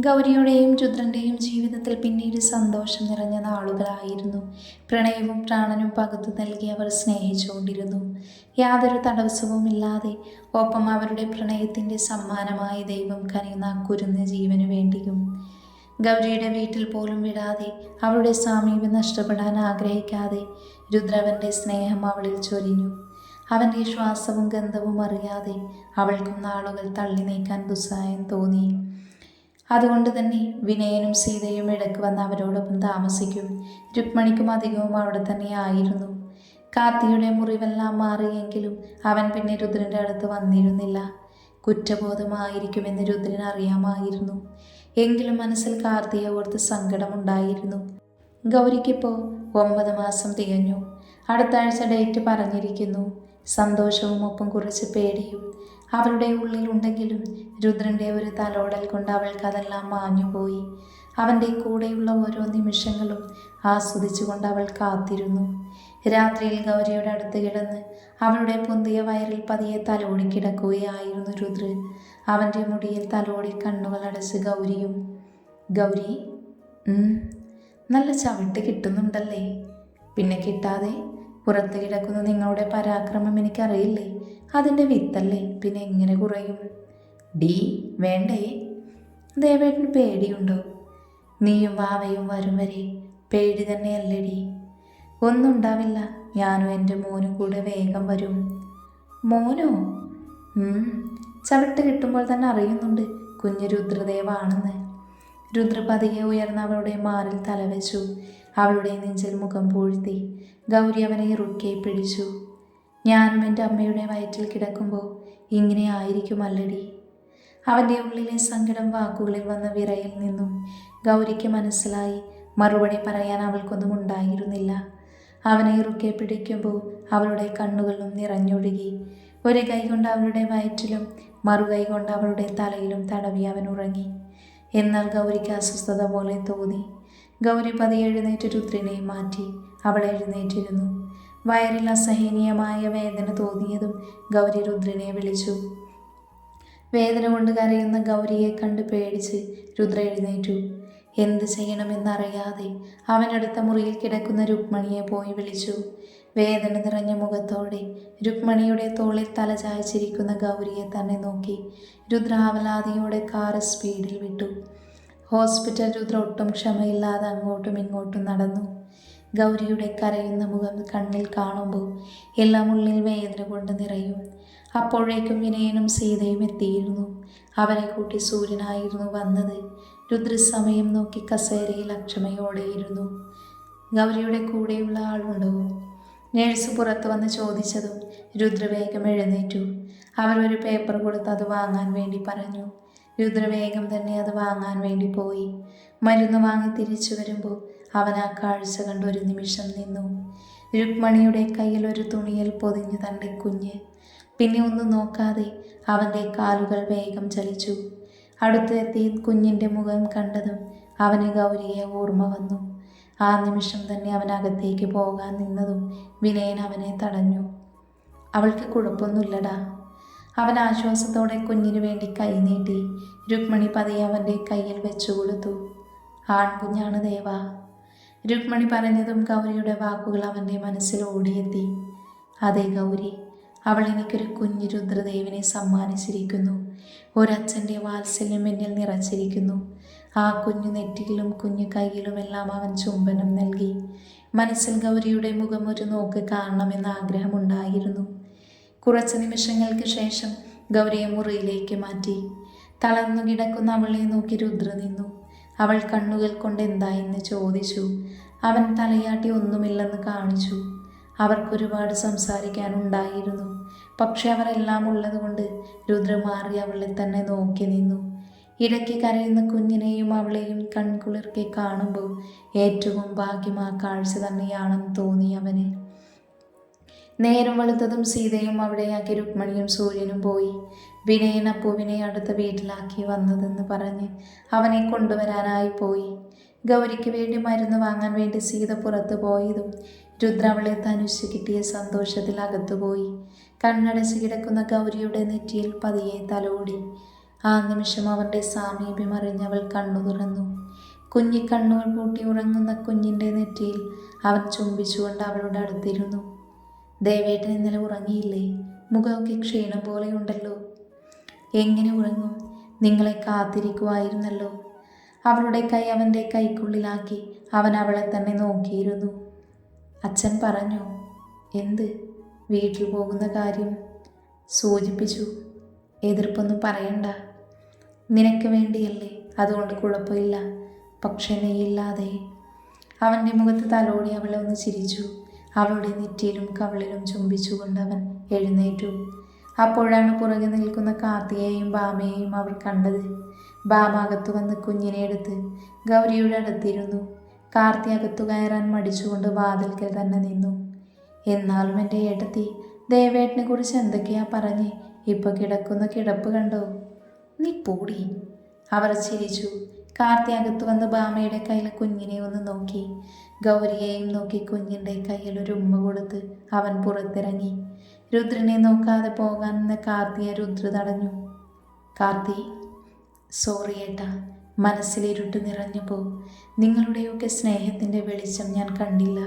ഗൗരിയുടെയും രുദ്രൻ്റെയും ജീവിതത്തിൽ പിന്നീട് സന്തോഷം നിറഞ്ഞ നാളുകളായിരുന്നു. പ്രണയവും പ്രാണനും പകുത്തു നൽകി അവർ സ്നേഹിച്ചുകൊണ്ടിരുന്നു, യാതൊരു തടസ്സവുമില്ലാതെ. ഒപ്പം അവരുടെ പ്രണയത്തിൻ്റെ സമ്മാനമായി ദൈവം കനിയുന്ന കുരുന്ന ജീവനു വേണ്ടിയും. ഗൗരിയുടെ വീട്ടിൽ പോലും വിടാതെ, അവളുടെ സാമീപ്യം നഷ്ടപ്പെടാൻ ആഗ്രഹിക്കാതെ രുദ്രവൻ്റെ സ്നേഹം അവളിൽ ചൊരിഞ്ഞു. അവൻ്റെ ശ്വാസവും ഗന്ധവും അറിയാതെ അവൾക്കും നാളുകൾ തള്ളി നീക്കാൻ ദുസ്സായം തോന്നി. അതുകൊണ്ട് തന്നെ വിനയനും സീതയും ഇടയ്ക്ക് വന്ന് അവരോടൊപ്പം താമസിക്കും. രുക്മിണിക്കും അധികവും അവിടെ തന്നെ ആയിരുന്നു. കാർത്തിയുടെ മുറിവെല്ലാം മാറിയെങ്കിലും അവൻ പിന്നെ രുദ്രൻ്റെ അടുത്ത് വന്നിരുന്നില്ല. കുറ്റബോധമായിരിക്കുമെന്ന് രുദ്രൻ അറിയാമായിരുന്നു. എങ്കിലും മനസ്സിൽ കാർത്തിയെ ഓർത്ത് സങ്കടമുണ്ടായിരുന്നു. ഗൗരിക്കിപ്പോൾ 9 മാസം തികഞ്ഞു. അടുത്ത ആഴ്ച ഡേറ്റ് പറഞ്ഞിരിക്കുന്നു. സന്തോഷവും ഒപ്പം കുറച്ച് പേടിയും അവളുടെ ഉള്ളിലുണ്ടെങ്കിലും രുദ്രൻ്റെ ഒരു തലോടൽ കൊണ്ട് അവൾക്കതെല്ലാം മാഞ്ഞുപോയി. അവൻ്റെ കൂടെയുള്ള ഓരോ നിമിഷങ്ങളും ആസ്വദിച്ചുകൊണ്ട് അവൾ കാത്തിരുന്നു. രാത്രിയിൽ ഗൗരിയുടെ അടുത്ത് കിടന്ന് അവളുടെ പൊന്തിയ വയറിൽ പതിയെ തലോടി കിടക്കുകയായിരുന്നു രുദ്രൻ. അവൻ്റെ മുടിയിൽ തലോടി കണ്ണുകൾ അടച്ച് ഗൗരിയും. ഗൗരി, നല്ല ചവിട്ട് കിട്ടുന്നുണ്ടല്ലേ? പിന്നെ കിട്ടാതെ? പുറത്ത് കിടക്കുന്ന നിങ്ങളുടെ പരാക്രമം എനിക്കറിയില്ലേ? അതിൻ്റെ വിത്തല്ലേ, പിന്നെ എങ്ങനെ കുറയും? ഡീ വേണ്ടേ? ദേവേട്ടന് പേടിയുണ്ടോ? നീയും വാവയും വരും വരെ പേടി തന്നെയല്ലേടി? ഒന്നും ഉണ്ടാവില്ല, ഞാനും എൻ്റെ മോനും കൂടെ വേഗം വരും. മോനോ? ചവിട്ട് കിട്ടുമ്പോൾ തന്നെ അറിയുന്നുണ്ട് കുഞ്ഞു രുദ്രദേവാണെന്ന്. രുദ്ര പതിയെ ഉയർന്ന അവളുടെ മാറിൽ തലവെച്ചു. അവളുടെ നെഞ്ചിൽ മുഖം പൂഴ്ത്തി ഗൗരി അവനെ ഇറുക്കെ പിടിച്ചു. ഞാനും എൻ്റെ അമ്മയുടെ വയറ്റിൽ കിടക്കുമ്പോൾ ഇങ്ങനെ ആയിരിക്കുമല്ലടി. അവൻ്റെ ഉള്ളിലെ സങ്കടം വാക്കുകളിൽ വന്ന വിറയിൽ നിന്നും ഗൗരിക്ക് മനസ്സിലായി. മറുപടി പറയാൻ അവൾക്കൊന്നും ഉണ്ടായിരുന്നില്ല. അവനെ ഇറുക്കെ പിടിക്കുമ്പോൾ അവളുടെ കണ്ണുകളും നിറഞ്ഞൊഴുകി. ഒരു കൈ കൊണ്ട് അവളുടെ വയറ്റിലും മറുകൈ കൊണ്ട് അവളുടെ തലയിലും തടവി അവൻ ഉറങ്ങി. എന്നാൽ ഗൗരിക്ക് അസ്വസ്ഥത പോലെ തോന്നി. ഗൗരി പതിയെ എഴുന്നേറ്റ് രുദ്രനെ മാറ്റി. അവൾ എഴുന്നേറ്റിരുന്നു. വയറിൽ അസഹനീയമായ വേദന തോന്നിയതും ഗൗരി രുദ്രനെ വിളിച്ചു. വേദന കൊണ്ട് കരയുന്ന ഗൗരിയെ കണ്ട് പേടിച്ച് രുദ്ര എഴുന്നേറ്റു. എന്ത് ചെയ്യണമെന്നറിയാതെ അവനടുത്ത മുറിയിൽ കിടക്കുന്ന രുക്മിണിയെ പോയി വിളിച്ചു. വേദന നിറഞ്ഞ മുഖത്തോടെ രുക്മിണിയുടെ തോളിൽ തല ചായ്ച്ചിരിക്കുന്ന ഗൗരിയെ തന്നെ നോക്കി രുദ്ര ആവലാതിയോടെ കാറ് സ്പീഡിൽ വിട്ടു. ഹോസ്പിറ്റൽ. രുദ്ര ഒട്ടും ക്ഷമയില്ലാതെ അങ്ങോട്ടും ഇങ്ങോട്ടും നടന്നു. ഗൗരിയുടെ കരയുന്ന മുഖം കണ്ണിൽ കാണുമ്പോൾ എല്ലാം ഉള്ളിൽ വേദന കൊണ്ട് നിറയും. അപ്പോഴേക്കും വിനയനും സീതയും എത്തിയിരുന്നു. അവരെ കൂട്ടി സൂര്യനായിരുന്നു വന്നത്. രുദ്ര സമയം നോക്കി കസേരയിൽ അക്ഷമയോടെയിരുന്നു. ഗൗരിയുടെ കൂടെയുള്ള ആളുണ്ടോ? നേഴ്സ് പുറത്തു വന്ന് ചോദിച്ചതും രുദ്ര വേഗം എഴുന്നേറ്റു. അവർ ഒരു പേപ്പർ കൊടുത്ത് അത് വാങ്ങാൻ വേണ്ടി പറഞ്ഞു. രുദ്ര വേഗം തന്നെ അത് വാങ്ങാൻ വേണ്ടി പോയി. മരുന്ന് വാങ്ങി തിരിച്ചു വരുമ്പോൾ അവൻ ആ കാഴ്ച കണ്ട് ഒരു നിമിഷം നിന്നു. രുക്മിണിയുടെ കയ്യിൽ ഒരു തുണിയിൽ പൊതിഞ്ഞു തൻ്റെ കുഞ്ഞ്. പിന്നെ ഒന്നും നോക്കാതെ അവൻ്റെ കാലുകൾ വേഗം ചലിച്ചു. അടുത്ത് എത്തി കുഞ്ഞിൻ്റെ മുഖം കണ്ടതും അവന് ഗൗരിയെ ഓർമ്മ വന്നു. ആ നിമിഷം തന്നെ അവൻ അകത്തേക്ക് പോകാൻ നിന്നതും വിനയൻ അവനെ തടഞ്ഞു. അവൾക്ക് കുഴപ്പമൊന്നുമില്ലടാ. അവൻ ആശ്വാസത്തോടെ കുഞ്ഞിനു വേണ്ടി കൈ നീട്ടി. രുക്മിണി പതിയെ അവൻ്റെ കയ്യിൽ വെച്ചു കൊടുത്തു. ആൺകുഞ്ഞാണ് ദേവാ. രുക്മിണി പറഞ്ഞതും ഗൗരിയുടെ വാക്കുകൾ അവൻ്റെ മനസ്സിൽ ഓടിയെത്തി. അതെ ഗൗരി, അവൾ എനിക്കൊരു കുഞ്ഞു രുദ്രദേവിനെ സമ്മാനിച്ചിരിക്കുന്നു. ഒരച്ഛൻ്റെ വാത്സല്യം എന്നിൽ നിറച്ചിരിക്കുന്നു. ആ കുഞ്ഞു നെറ്റിയിലും കുഞ്ഞു കൈയിലുമെല്ലാം അവൻ ചുംബനം നൽകി. മനസ്സിൽ ഗൗരിയുടെ മുഖം ഒരു നോക്ക് കാണണമെന്ന ആഗ്രഹമുണ്ടായിരുന്നു. കുറച്ച് നിമിഷങ്ങൾക്ക് ശേഷം ഗൗരിയെ മുറിയിലേക്ക് മാറ്റി. തളർന്നു കിടക്കുന്ന അവളെ നോക്കി രുദ്ര നിന്നു. അവൾ കണ്ണുകൾ കൊണ്ട് എന്തായെന്ന് ചോദിച്ചു. അവൻ തലയാട്ടി ഒന്നുമില്ലെന്ന് കാണിച്ചു. അവർക്കൊരുപാട് സംസാരിക്കാനുണ്ടായിരുന്നു. പക്ഷെ അവരെല്ലാം ഉള്ളതുകൊണ്ട് രുദ്ര മാറി അവളെ തന്നെ നോക്കി നിന്നു. ഇടയ്ക്ക് കരയുന്ന കുഞ്ഞിനെയും അവളെയും കൺകുളിർക്കെ കാണുമ്പോൾ ഏറ്റവും ഭാഗ്യം ആ കാഴ്ച തന്നെയാണെന്ന് തോന്നി അവന്. നേരം വെളുത്തതും സീതയും അവിടെയാക്കി രുക്മിണിയും സൂര്യനും പോയി. വിനയൻ അപ്പുവിനെ അടുത്ത വീട്ടിലാക്കി വന്നതെന്ന് പറഞ്ഞ് അവനെ കൊണ്ടുവരാനായി പോയി. ഗൗരിക്ക് വേണ്ടി മരുന്ന് വാങ്ങാൻ വേണ്ടി സീത പുറത്തു പോയതും രുദ്ര അവളെ തനുസ് കിട്ടിയ സന്തോഷത്തിൽ അകത്തുപോയി. കണ്ണടച്ച് കിടക്കുന്ന ഗൗരിയുടെ നെറ്റിയിൽ പതിയെ തലോടി. ആ നിമിഷം അവൻ്റെ സാമീപ്യം അറിഞ്ഞ് അവൾ കണ്ണു തുറന്നു. കുഞ്ഞിക്കണ്ണുകൾ പൂട്ടി ഉറങ്ങുന്ന കുഞ്ഞിൻ്റെ നെറ്റിയിൽ അവൻ ചുംബിച്ചുകൊണ്ട് അവളുടെ അടുത്തിരുന്നു. ദേവേട്ടൻ ഇന്നലെ ഉറങ്ങിയില്ലേ? മുഖമൊക്കെ ക്ഷീണം പോലെയുണ്ടല്ലോ. എങ്ങനെ ഉറങ്ങും? നിങ്ങളെ കാത്തിരിക്കുമായിരുന്നല്ലോ. അവളുടെ കൈ അവൻ്റെ കൈക്കുള്ളിലാക്കി അവൻ അവളെ തന്നെ നോക്കിയിരുന്നു. അച്ഛൻ പറഞ്ഞു. എന്ത്? വീട്ടിൽ പോകുന്ന കാര്യം സൂചിപ്പിച്ചു. എതിർപ്പൊന്നും പറയണ്ട. നിനക്ക് വേണ്ടിയല്ലേ, അതുകൊണ്ട് കുഴപ്പമില്ല. പക്ഷെ നീയില്ലാതെ. അവൻ്റെ മുഖത്ത് തലോടി അവളെ ഒന്ന് ചിരിച്ചു. അവളുടെ നെറ്റിയിലും കവിളിലും ചുംബിച്ചുകൊണ്ട് അവൻ എഴുന്നേറ്റു. അപ്പോഴാണ് പുറകെ നിൽക്കുന്ന കാർത്തിയെയും ഭാമയെയും അവർ കണ്ടത്. ഭാമ അകത്തു വന്ന് കുഞ്ഞിനെ എടുത്ത് ഗൗരിയുടെ അടുത്തിരുന്നു. കാർത്തി അകത്തു കയറാൻ മടിച്ചുകൊണ്ട് വാതിൽക്കൽ തന്നെ നിന്നു. എന്നാലും എൻ്റെ ഏട്ടത്തി, ദേവേട്ടനെ കുറിച്ച് എന്തൊക്കെയാ പറഞ്ഞ്? ഇപ്പൊ കിടക്കുന്ന കിടപ്പ് കണ്ടോ? നീ പൂടി. അവർ ചിരിച്ചു. കാർത്തി അകത്തു വന്ന് ഭാമയുടെ കയ്യിൽ കുഞ്ഞിനെ ഒന്ന് നോക്കി. ഗൗരിയെയും നോക്കി കുഞ്ഞിൻ്റെ കയ്യിൽ ഒരു ഉമ്മ കൊടുത്ത് അവൻ പുറത്തിറങ്ങി. രുദ്രനെ നോക്കാതെ പോകാൻ നിന്ന കാർത്തിയെ രുദ്ര തടഞ്ഞു. കാർത്തി, സോറി ഏട്ടാ, മനസ്സിലിരുട്ട് നിറഞ്ഞപ്പോൾ നിങ്ങളുടെയൊക്കെ സ്നേഹത്തിൻ്റെ വെളിച്ചം ഞാൻ കണ്ടില്ല.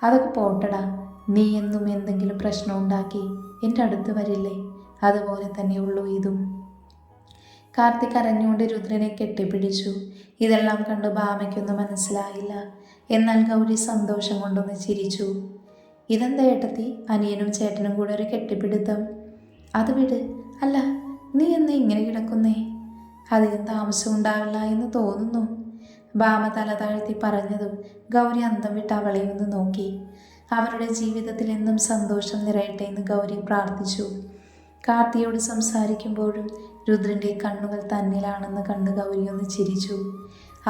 അതൊക്കെ പോട്ടടാ. നീ എന്നും എന്തെങ്കിലും പ്രശ്നം ഉണ്ടാക്കി എൻ്റെ അടുത്ത് വരില്ലേ? അതുപോലെ തന്നെയുള്ളൂ ഇതും. കാർത്തി കരഞ്ഞുകൊണ്ട് രുദ്രനെ കെട്ടിപ്പിടിച്ചു. ഇതെല്ലാം കണ്ട് ഭാമയ്ക്കൊന്നും മനസ്സിലായില്ല. എന്നാൽ ഗൗരി സന്തോഷം കൊണ്ടൊന്ന് ചിരിച്ചു. ഇതെന്താ ഏട്ടത്തി, അനിയനും ചേട്ടനും കൂടെ ഒരു കെട്ടിപ്പിടുത്തം? അത് വിട്. അല്ല, നീ എന്നാ ഇങ്ങനെ കിടക്കുന്നേ? അധികം താമസം ഉണ്ടാവില്ല എന്ന് തോന്നുന്നു. ഭാമ തല താഴ്ത്തി പറഞ്ഞതും ഗൗരി അന്തം വിട്ട് അവളെ ഒന്ന് നോക്കി. അവരുടെ ജീവിതത്തിൽ എന്നും സന്തോഷം നിറയട്ടെ എന്ന് ഗൗരി പ്രാർത്ഥിച്ചു. കാർത്തിയോട് സംസാരിക്കുമ്പോഴും രുദ്രൻ്റെ കണ്ണുകൾ തന്നിലാണെന്ന് കണ്ട് ഗൗരി ഒന്ന് ചിരിച്ചു.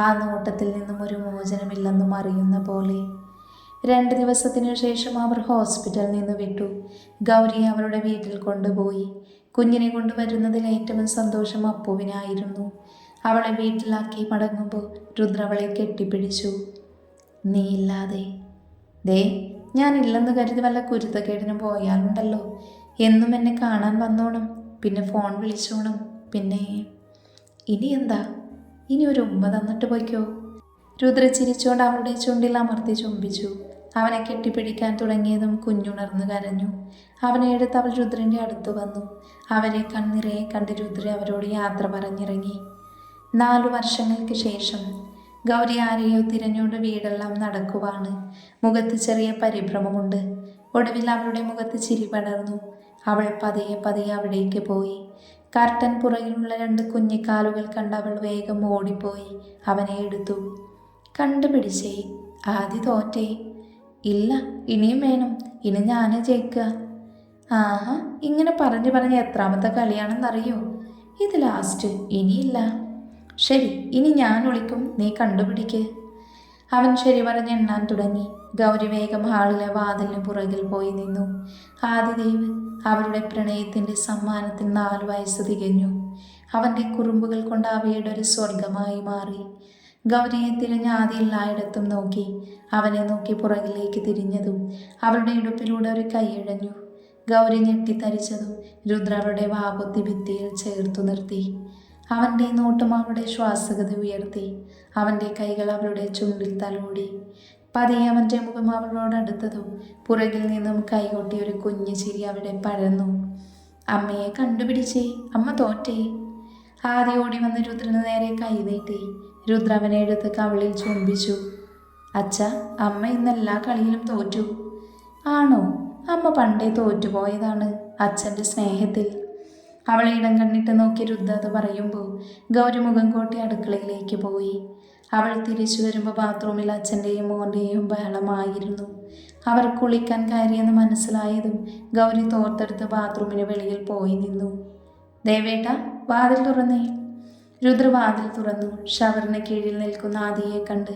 ആ നോട്ടത്തിൽ നിന്നും ഒരു മോചനമില്ലെന്നും അറിയുന്ന പോലെ. 2 ദിവസത്തിനു ശേഷം അവർ ഹോസ്പിറ്റലിൽ നിന്ന് വിട്ടു. ഗൗരിയെ അവരുടെ വീട്ടിൽ കൊണ്ടുപോയി. കുഞ്ഞിനെ കൊണ്ടുവരുന്നതിൽ ഏറ്റവും സന്തോഷം അപ്പുവിനായിരുന്നു. അവളെ വീട്ടിലാക്കി മടങ്ങുമ്പോൾ രുദ്ര അവളെ കെട്ടിപ്പിടിച്ചു. നീയില്ലാതെ. ദേ, ഞാനില്ലെന്ന് കരുതി വല്ല കുരുത്തക്കേടിനും പോയാലുണ്ടല്ലോ. എന്നും എന്നെ കാണാൻ വന്നോണം, പിന്നെ ഫോൺ വിളിച്ചോണം. പിന്നെ ഇനി എന്താ? ഇനി ഒരു ഉമ്മ തന്നിട്ട് പോയിക്കോ. രുദ്ര ചിരിച്ചുകൊണ്ട് അവളുടെ ചുണ്ടിൽ അമർത്തി ചുംബിച്ചു. അവനെ കെട്ടിപ്പിടിക്കാൻ തുടങ്ങിയതും കുഞ്ഞുണർന്ന് കരഞ്ഞു. അവനെ എടുത്ത് അവൾ രുദ്രൻ്റെ അടുത്ത് വന്നു. അവരെ കണ്ണിറയെ കണ്ട് രുദ്ര അവരോട് യാത്ര പറഞ്ഞിറങ്ങി. 4 വർഷങ്ങൾക്ക് ശേഷം ഗൗരി ആരെയോ തിരഞ്ഞുകൊണ്ട് വീടെല്ലാം നടക്കുവാണ്. മുഖത്ത് ചെറിയ പരിഭ്രമമുണ്ട്. ഒടുവിൽ അവളുടെ മുഖത്ത് ചിരി പടർന്നു. അവൾ പതിയെ പതിയെ അവിടേക്ക് പോയി. കർട്ടൻ പുറകിലുള്ള 2 കുഞ്ഞിക്കാലുകൾ കണ്ട് അവൾ വേഗം ഓടിപ്പോയി അവനെ എടുത്തു. കണ്ടുപിടിച്ചേ? ആദ്യ തോറ്റേ? ഇല്ല, ഇനിയും വേണം. ഇനി ഞാനേ ജയിക്കുക. ആഹാ, ഇങ്ങനെ പറഞ്ഞ് പറഞ്ഞ് എത്രാമത്തെ കളിയാണെന്നറിയോ? ഇത് ലാസ്റ്റ്. ഇനിയില്ല. ശരി, ഇനി ഞാൻ വിളിക്കും, നീ കണ്ടുപിടിക്ക്. അവൻ ശരി പറഞ്ഞ് എണ്ണാൻ തുടങ്ങി. ഗൗരി വേഗം ഹാളിലെ വാതിലിന് പുറകിൽ പോയി നിന്നു. ആദിദേവ് അവരുടെ പ്രണയത്തിൻ്റെ സമ്മാനത്തിൽ 4 വയസ്സ് തികഞ്ഞു. അവൻ്റെ കുറുമ്പുകൾ കൊണ്ട് അവയുടെ ഒരു സ്വർഗമായി മാറി. ഗൗരിയെ തിരിഞ്ഞ് ആദ്യം എല്ലായിടത്തും നോക്കി. അവനെ നോക്കി പുറകിലേക്ക് തിരിഞ്ഞതും അവളുടെ ഇടുപ്പിലൂടെ ഒരു കൈയിഴഞ്ഞു. ഗൗരി ഞെട്ടിത്തരിച്ചതും രുദ്ര അവളുടെ വാപൊത്തി ഭിത്തിയിൽ ചേർത്തു നിർത്തി. അവൻ്റെ നോട്ടം അവളുടെ ശ്വാസഗത ഉയർത്തി. അവൻ്റെ കൈകൾ അവളുടെ ചുണ്ടിൽ തലോടി. പതിയെ അവൻ്റെ മുഖം അവളോടടുത്തതും പുറകിൽ നിന്നും കൈകൊട്ടി ഒരു കുഞ്ഞു ചിരി അവിടെ പരന്നു. അമ്മയെ കണ്ടുപിടിച്ചേ, അമ്മ തോറ്റേ? ആദ്യം ഓടി വന്ന് രുദ്രന് നേരെ കൈ നീട്ടി. രുദ്ര അവനെ എടുത്ത് കവിളിൽ ചുംബിച്ചു. അച്ഛ, അമ്മ ഇന്ന് എല്ലാ കളിയിലും തോറ്റു. ആണോ? അമ്മ പണ്ടേ തോറ്റുപോയതാണ് അച്ഛൻ്റെ സ്നേഹത്തിൽ. അവളെ ഇടം കണ്ണിട്ട് നോക്കി രുദ്ര അത് പറയുമ്പോൾ ഗൗരി മുഖം കോട്ടി അടുക്കളയിലേക്ക് പോയി. അവൾ തിരിച്ചു വരുമ്പോൾ ബാത്റൂമിൽ അച്ഛൻ്റെയും മോൻ്റെയും ബഹളമായിരുന്നു. അവർ കുളിക്കാൻ കയറിയെന്ന് മനസ്സിലായതും ഗൗരി തോർത്തെടുത്ത് ബാത്റൂമിന് വെളിയിൽ പോയി നിന്നു. ദേവേട്ട, വാതിൽ തുറന്നേ. രുദ്ര വാതിൽ തുറന്നു. ഷവറിന് കീഴിൽ നിൽക്കുന്ന ആദിയെ കണ്ട്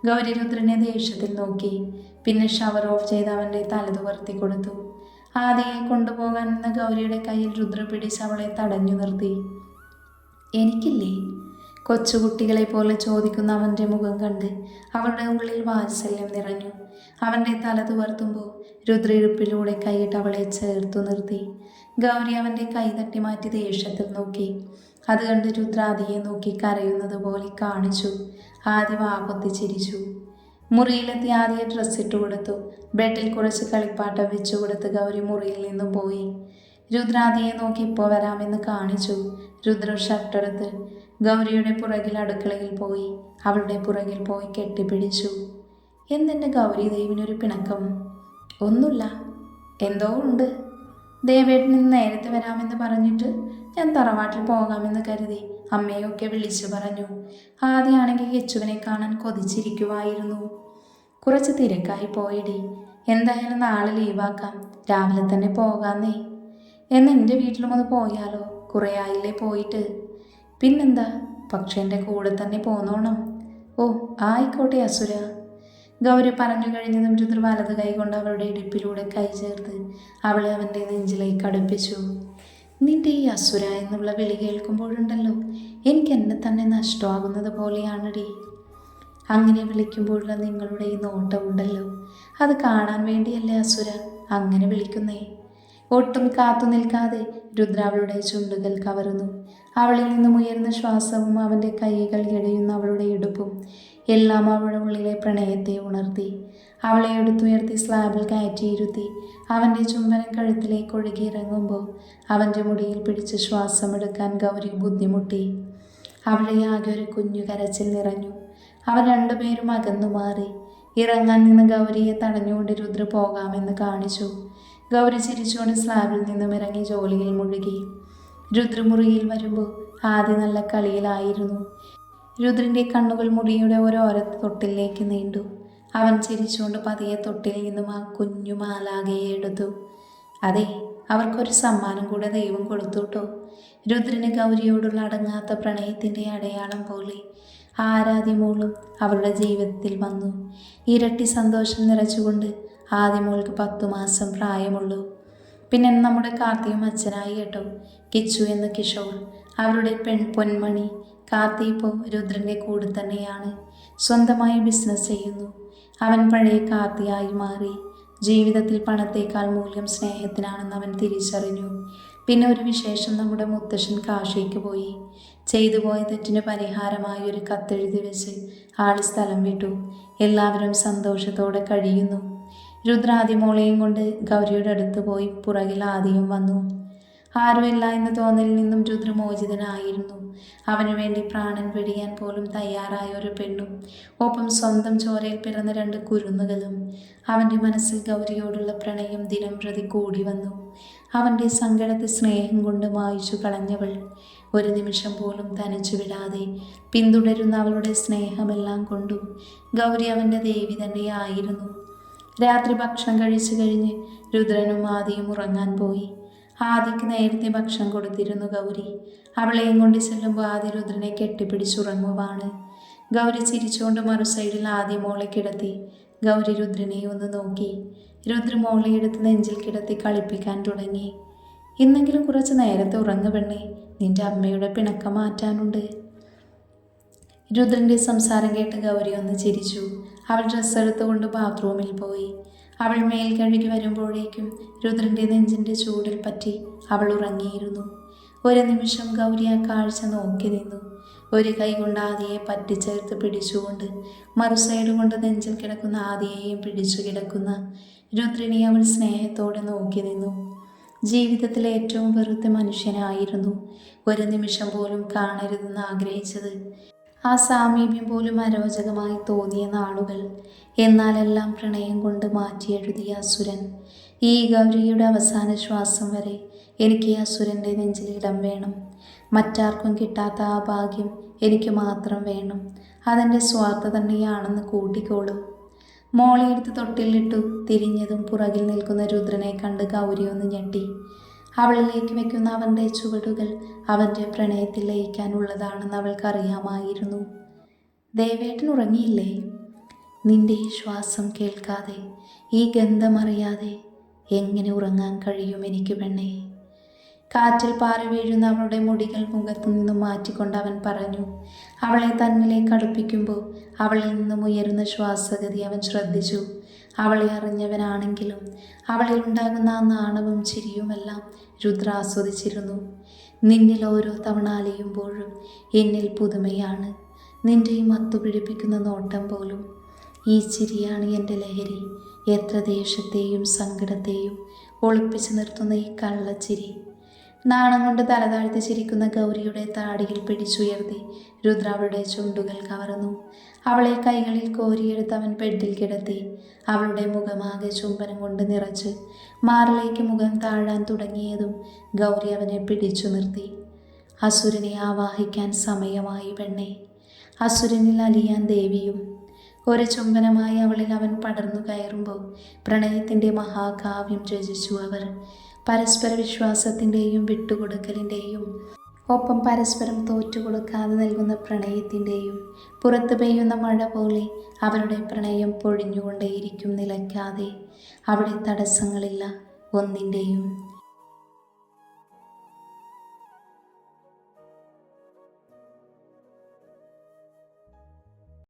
ഗൗരി രുദ്രനെ ദേഷ്യത്തിൽ നോക്കി. പിന്നെ ഷവർ ഓഫ് ചെയ്ത് അവൻ്റെ തലതുവർത്തി കൊടുത്തു. ആദിയെ കൊണ്ടുപോകാൻ നിന്ന ഗൗരിയുടെ കയ്യിൽ രുദ്ര പിടിച്ച് അവളെ തടഞ്ഞു നിർത്തി. എനിക്കില്ലേ? കൊച്ചുകുട്ടികളെ പോലെ ചോദിക്കുന്ന അവൻ്റെ മുഖം കണ്ട് അവളുടെ ഉള്ളിൽ വാത്സല്യം നിറഞ്ഞു. അവൻ്റെ തല തുവർത്തുമ്പോൾ രുദ്ര ഇടുപ്പിലൂടെ കൈയിട്ട് അവളെ ചേർത്തു നിർത്തി. ഗൗരി അവൻ്റെ കൈ തട്ടി മാറ്റി ദേഷ്യത്തിൽ നോക്കി. അത് കണ്ട് രുദ്ര ആദിയെ നോക്കി കരയുന്നത് പോലെ കാണിച്ചു. ആദ്യ വാപൊത്തി ചിരിച്ചു. മുറിയിലെത്തി ആദ്യ ഡ്രസ്സ് ഇട്ട് കൊടുത്തു. ബെഡിൽ കുറച്ച് കളിപ്പാട്ടം വെച്ചു കൊടുത്ത് ഗൗരി മുറിയിൽ നിന്നും പോയി. രുദ്ര ആദിയെ നോക്കി ഇപ്പോൾ വരാമെന്ന് കാണിച്ചു. രുദ്ര ഷർട്ടെടുത്ത് ഗൗരിയുടെ പുറകിൽ അടുക്കളയിൽ പോയി. അവളുടെ പുറകിൽ പോയി കെട്ടിപ്പിടിച്ചു. എന്തെൻ്റെ ഗൗരി ദേവിനൊരു പിണക്കം? ഒന്നുമില്ല. എന്തോ ഉണ്ട്. ദേവേട്ടൻ ഇന്ന് നേരത്തെ വരാമെന്ന് പറഞ്ഞിട്ട് ഞാൻ തറവാട്ടിൽ പോകാമെന്ന് കരുതി അമ്മയൊക്കെ വിളിച്ചു പറഞ്ഞു. ആദ്യമാണെങ്കിൽ കിച്ചുവിനെ കാണാൻ കൊതിച്ചിരിക്കുമായിരുന്നു. കുറച്ച് തിരക്കായി പോയിടി. എന്തായാലും നാളെ ലീവാക്കാം. രാവിലെ തന്നെ പോകാന്നേ. എന്ന് എൻ്റെ വീട്ടിലും ഒന്ന് പോയാലോ? കുറേ ആയില്ലേ പോയിട്ട്. പിന്നെന്താ, പക്ഷെ എൻ്റെ കൂടെ തന്നെ പോന്നോണം. ഓ ആയിക്കോട്ടെ അസുര. ഗൗരി പറഞ്ഞു കഴിഞ്ഞതും രുദ്ര വലത് കൈ കൊണ്ട് അവളുടെ ഇടുപ്പിലൂടെ കൈ ചേർത്ത് അവളെ അവൻ്റെ നെഞ്ചിലേക്ക് അടുപ്പിച്ചു. നിന്റെ ഈ അസുര എന്നുള്ള വിളി കേൾക്കുമ്പോഴുണ്ടല്ലോ എനിക്ക് എന്നെ തന്നെ നഷ്ടമാകുന്നത് പോലെയാണടി. അങ്ങനെ വിളിക്കുമ്പോഴുള്ള നിങ്ങളുടെ ഈ നോട്ടമുണ്ടല്ലോ, അത് കാണാൻ വേണ്ടിയല്ലേ അസുര അങ്ങനെ വിളിക്കുന്നേ. ഒട്ടും കാത്തു നിൽക്കാതെ രുദ്ര അവളുടെ ചുണ്ടുകൾ കവരുന്നു. അവളിൽ നിന്നും ഉയർന്ന ശ്വാസവും അവൻ്റെ കൈകൾ ഇഴയുന്ന അവളുടെ ഇടുപ്പും എല്ലാം അവളുടെ ഉള്ളിലെ പ്രണയത്തെ ഉണർത്തി. അവളെ എടുത്തുയർത്തി സ്ലാബിൽ കയറ്റിയിരുത്തി അവൻ്റെ ചുംബനം കഴുത്തിലേക്ക് ഒഴുകിയിറങ്ങുമ്പോൾ അവൻ്റെ മുടിയിൽ പിടിച്ച് ശ്വാസമെടുക്കാൻ ഗൗരി ബുദ്ധിമുട്ടി. അവളെ ആകെ ഒരു കുഞ്ഞു കരച്ചിൽ നിറഞ്ഞു. അവർ രണ്ടുപേരും അകന്നു മാറി. ഇറങ്ങാൻ നിന്ന് ഗൗരിയെ തടഞ്ഞുകൊണ്ട് രുദ്ര പോകാമെന്ന് കാണിച്ചു. ഗൗരി ചിരിച്ചുകൊണ്ട് സ്ലാബിൽ നിന്നും ഇറങ്ങി ജോലിയിൽ മുഴുകി. രുദ്രമുറിയിൽ വരുമ്പോൾ ആദ്യം നല്ല കളിയിലായിരുന്നു. രുദ്രൻ്റെ കണ്ണുകൾ മുടിയുടെ ഓരോരത്ത് തൊട്ടിലേക്ക് നീണ്ടു. അവൻ ചിരിച്ചുകൊണ്ട് പതിയെ തൊട്ടിൽ നിന്നും ആ കുഞ്ഞു മാലാകയെ എടുത്തു. അതെ, അവർക്കൊരു സമ്മാനം കൂടെ ദൈവം കൊടുത്തുട്ടോ. രുദ്രന് ഗൗരിയോടുള്ള അടങ്ങാത്ത പ്രണയത്തിൻ്റെ അടയാളം പോലെ ആരാധ്യമോളും അവളുടെ ജീവിതത്തിൽ വന്നു. ഇരട്ടി സന്തോഷം നിറച്ചുകൊണ്ട് ആദ്യമോൾക്ക് 10 മാസം പ്രായമുള്ളൂ. പിന്നെ നമ്മുടെ കാർത്തിയും അച്ഛനായി കേട്ടോ. കിച്ചു എന്ന കിഷോർ, അവരുടെ പൊന്മണി. കാർത്തി ഇപ്പോൾ രുദ്രൻ്റെ കൂടെ തന്നെയാണ്. സ്വന്തമായി ബിസിനസ് ചെയ്യുന്നു. അവൻ പഴയ കാർത്തിയായി മാറി. ജീവിതത്തിൽ പണത്തേക്കാൾ മൂല്യം സ്നേഹത്തിനാണെന്ന് അവൻ തിരിച്ചറിഞ്ഞു. പിന്നെ ഒരു വിശേഷം, നമ്മുടെ മുത്തശ്ശൻ കാശിക്ക് പോയി. ചെയ്തു പോയ തെറ്റിന് പരിഹാരമായി ഒരു കത്തെഴുതി വെച്ച് ആൾ സ്ഥലം വിട്ടു. എല്ലാവരും സന്തോഷത്തോടെ കഴിയുന്നു. രുദ്ര ആദിമോളെയും കൊണ്ട് ഗൗരിയുടെ അടുത്ത് പോയി. പുറകിൽ ആദിയും വന്നു. ആരുമില്ല എന്ന തോന്നലിൽ നിന്നും രുദ്ര മോചിതനായിരുന്നു. അവനു വേണ്ടി പ്രാണൻ വെടിയാൻ പോലും തയ്യാറായ ഒരു പെണ്ണും ഒപ്പം സ്വന്തം ചോരയിൽ പിറന്ന 2 കുരുന്നുകളും. അവൻ്റെ മനസ്സിൽ ഗൗരിയോടുള്ള പ്രണയം ദിനം പ്രതി കൂടി വന്നു. അവൻ്റെ സങ്കടത്തെ സ്നേഹം കൊണ്ട് മായിച്ചു കളഞ്ഞവൾ ഒരു നിമിഷം പോലും തനിച്ചു വിടാതെ പിന്തുടരുന്ന അവളുടെ സ്നേഹമെല്ലാം കൊണ്ടും ഗൗരി അവൻ്റെ ദേവി തന്നെയായിരുന്നു. രാത്രി ഭക്ഷണം കഴിച്ചു കഴിഞ്ഞ് രുദ്രനും ആദിയും ഉറങ്ങാൻ പോയി. ആദിക്ക് നേരത്തെ ഭക്ഷണം കൊടുത്തിരുന്നു ഗൗരി. അവളെയും കൊണ്ട് ചെല്ലുമ്പോൾ ആദി രുദ്രനെ കെട്ടിപ്പിടിച്ചുറങ്ങുവാണ്. ഗൗരി ചിരിച്ചുകൊണ്ട് മറു സൈഡിൽ ആദ്യ മോളെ കിടത്തി. ഗൗരി രുദ്രനെ ഒന്ന് നോക്കി. രുദ്ര മോളെ എടുത്ത് നെഞ്ചിൽ കിടത്തി കളിപ്പിക്കാൻ തുടങ്ങി. ഇന്നെങ്കിലും കുറച്ച് നേരത്തെ ഉറങ്ങു പെണ്ണേ, നിന്റെ അമ്മയുടെ പിണക്കം മാറ്റാനുണ്ട്. രുദ്രൻ്റെ സംസാരം കേട്ട് ഗൗരി ഒന്ന് ചിരിച്ചു. അവൾ ഡ്രസ്സ് എടുത്തുകൊണ്ട് ബാത്റൂമിൽ പോയി. അവൾ മേൽ കഴുകി വരുമ്പോഴേക്കും രുദ്രൻ്റെ നെഞ്ചിൻ്റെ ചൂടിൽ പറ്റി അവൾ ഉറങ്ങിയിരുന്നു. ഒരു നിമിഷം ഗൗരി ആ കാഴ്ച നോക്കി നിന്നു. ഒരു കൈ കൊണ്ട് ആദിയെ പറ്റിച്ചേർത്ത് പിടിച്ചുകൊണ്ട് മറു സൈഡ് കൊണ്ട് നെഞ്ചിൽ കിടക്കുന്ന ആദിയെയും പിടിച്ചു കിടക്കുന്ന രുദ്രനെ അവൾ സ്നേഹത്തോടെ നോക്കി നിന്നു. ജീവിതത്തിലെ ഏറ്റവും വെറുത്ത മനുഷ്യനായിരുന്നു ഒരു നിമിഷം പോലും കാണരുതെന്ന് ആഗ്രഹിച്ചത്. ആ സാമീപ്യം പോലും അരോചകമായി തോന്നിയ നാളുകൾ. എന്നാലെല്ലാം പ്രണയം കൊണ്ട് മാറ്റിയെഴുതിയ അസുരൻ. ഈ ഗൗരിയുടെ അവസാന ശ്വാസം വരെ എനിക്ക് ഈ അസുരൻ്റെ നെഞ്ചിൽ ഇടം വേണം. മറ്റാർക്കും കിട്ടാത്ത ആ ഭാഗ്യം എനിക്ക് മാത്രം വേണം. അതെൻ്റെ സ്വാർത്ഥ തന്നെയാണെന്ന് കൂട്ടിക്കോളൂ. മോളെടുത്ത് തൊട്ടിലിട്ടു. തിരിഞ്ഞതും പുറകിൽ നിൽക്കുന്ന രുദ്രനെ കണ്ട് ഗൗരി ഒന്ന് ഞെട്ടി. അവളിലേക്ക് വെക്കുന്ന അവൻ്റെ ചുവടുകൾ അവൻ്റെ പ്രണയത്തിൽ ലയിക്കാനുള്ളതാണെന്ന് അവൾക്കറിയാമായിരുന്നു. ദേവേട്ടൻ ഉറങ്ങിയില്ലേ? നിന്റെ ഈ ശ്വാസം കേൾക്കാതെ, ഈ ഗന്ധമറിയാതെ എങ്ങനെ ഉറങ്ങാൻ കഴിയും എനിക്ക് പെണ്ണേ? കാറ്റിൽ പാറി വീഴുന്ന അവളുടെ മുടികൾ മുഖത്തു നിന്നും മാറ്റിക്കൊണ്ട് അവൻ പറഞ്ഞു. അവളെ തന്നിലേക്ക് അടുപ്പിക്കുമ്പോൾ അവളിൽ നിന്നും ഉയരുന്ന ശ്വാസഗതി അവൻ ശ്രദ്ധിച്ചു. അവളെ അറിഞ്ഞവനാണെങ്കിലും അവളിൽ ഉണ്ടാകുന്ന ആ നാണവും ചിരിയുമെല്ലാം രുദ്ര ആസ്വദിച്ചിരുന്നു. നിന്നിൽ ഓരോ തവണ അലിയുമ്പോഴും എന്നിൽ പുതുമയാണ്. നിന്റെ ഈ മത്തുപിടിപ്പിക്കുന്ന നോട്ടം പോലും. ഈ ചിരിയാണ് എൻ്റെ ലഹരി. എത്ര ദേഷ്യത്തെയും സങ്കടത്തെയും ഒളിപ്പിച്ചു നിർത്തുന്ന ഈ കള്ളച്ചിരി. നാണം കൊണ്ട് തലതാഴ്ത്തി ചിരിക്കുന്ന ഗൗരിയുടെ താടിയിൽ പിടിച്ചുയർത്തി രുദ്ര അവളുടെ ചുണ്ടുകൾ കവർന്നു. അവളെ കൈകളിൽ കോരിയെടുത്ത് അവൻ ബെഡിൽ കിടത്തി. അവളുടെ മുഖമാകെ ചുംബനം കൊണ്ട് നിറച്ച് മാറിലേക്ക് മുഖം താഴാൻ തുടങ്ങിയതും ഗൗരി അവനെ പിടിച്ചു നിർത്തി. അസുരനെ ആവാഹിക്കാൻ സമയമായി പെണ്ണെ. അസുരനിൽ അലിയാൻ ദേവിയും. ഒരു ചുംബനമായി അവളിൽ അവൻ പടർന്നു കയറുമ്പോൾ പ്രണയത്തിൻ്റെ മഹാകാവ്യം രചിച്ചു അവർ. പരസ്പര വിശ്വാസത്തിൻ്റെയും വിട്ടുകൊടുക്കലിൻ്റെയും ഒപ്പം പരസ്പരം തോറ്റുകൊടുക്കാതെ നൽകുന്ന പ്രണയത്തിൻ്റെയും. പുറത്ത് പെയ്യുന്ന മഴ പോലെ അവരുടെ പ്രണയം പൊഴിഞ്ഞുകൊണ്ടേയിരിക്കും നിലയ്ക്കാതെ. അവിടെ തടസ്സങ്ങളില്ല ഒന്നിൻ്റെയും.